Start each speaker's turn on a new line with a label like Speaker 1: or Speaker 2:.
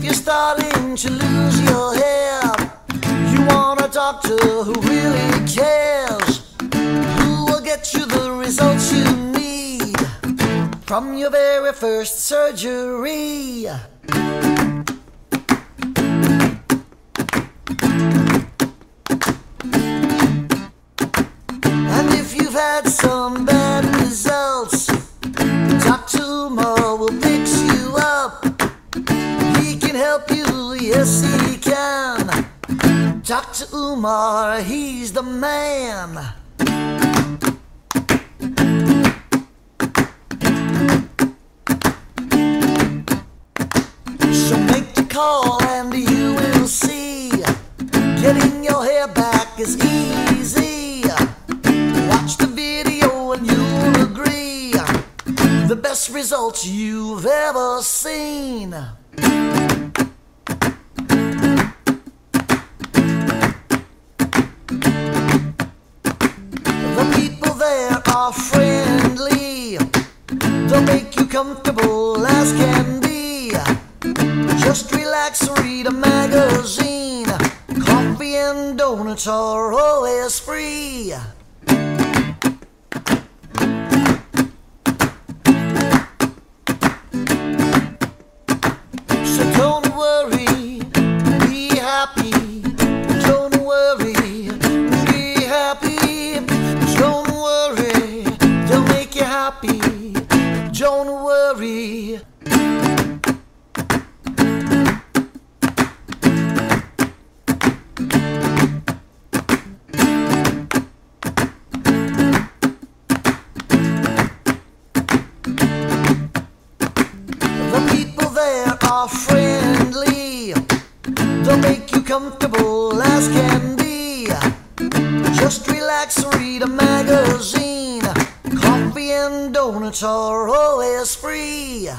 Speaker 1: you're starting to lose your head, you want a doctor who really cares, who will get you the results you need from your very first surgery. And if you've had some bad results, Dr. Umar will fix you up. He can help you, yes he can. Dr. Umar, he's the man. So make the call and you will see, getting your hair back is easy. Watch the video and you'll agree, the best results you've ever seen. The people there are friendly, they'll make you comfortable as can be. Just relax and read a magazine. Coffee and donuts are always free. So don't worry, be happy. Don't worry, be happy. Don't worry, they'll make you happy. Don't worry. The people there are friendly, they'll make you comfortable as can be. Just relax and read a magazine. Coffee and donuts are always free.